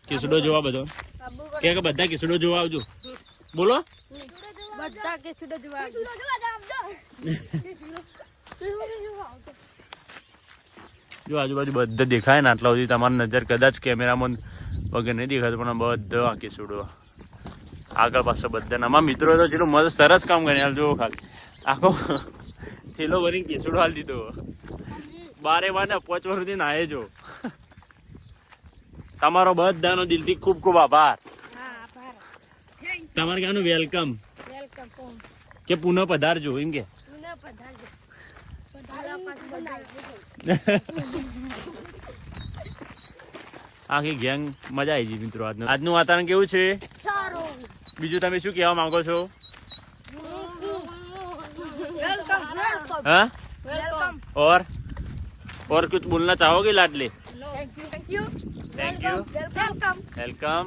કેસડો જોવા બધો કે બધા કેસડો જોવા આવજો બોલો બધા કેસડો જોવા આવજો જો આજુબાજુ બધા દેખાય ને આટલા સુધી તમારી નજર કદાચ કેમેરામાં વગર નહીં દેખાતું પણ બધા આ કેસડો આગળ પાછળ બધા અમારા મિત્રો તો ચેલું મસ્ત સરસ કામ કરે જો ખાલી આખો થેલો ભરીને કેસડો હાલ દીધો બારે બાર ને 5 વર્ષથી નાહે જો તમારો બધાનો દિલથી ખૂબ ખૂબ આભાર તમારે ક્યાંનું વેલકમ કે પુનઃ પધારજો એમ કે આખી ગેંગ મજા આવી ગઈ મિત્રો આજનું વાતાવરણ કેવું છે બીજું તમે શું કહેવા માંગો છો हाँ और कुछ बोलना चाहोगे लाडले थैंक यू वेलकम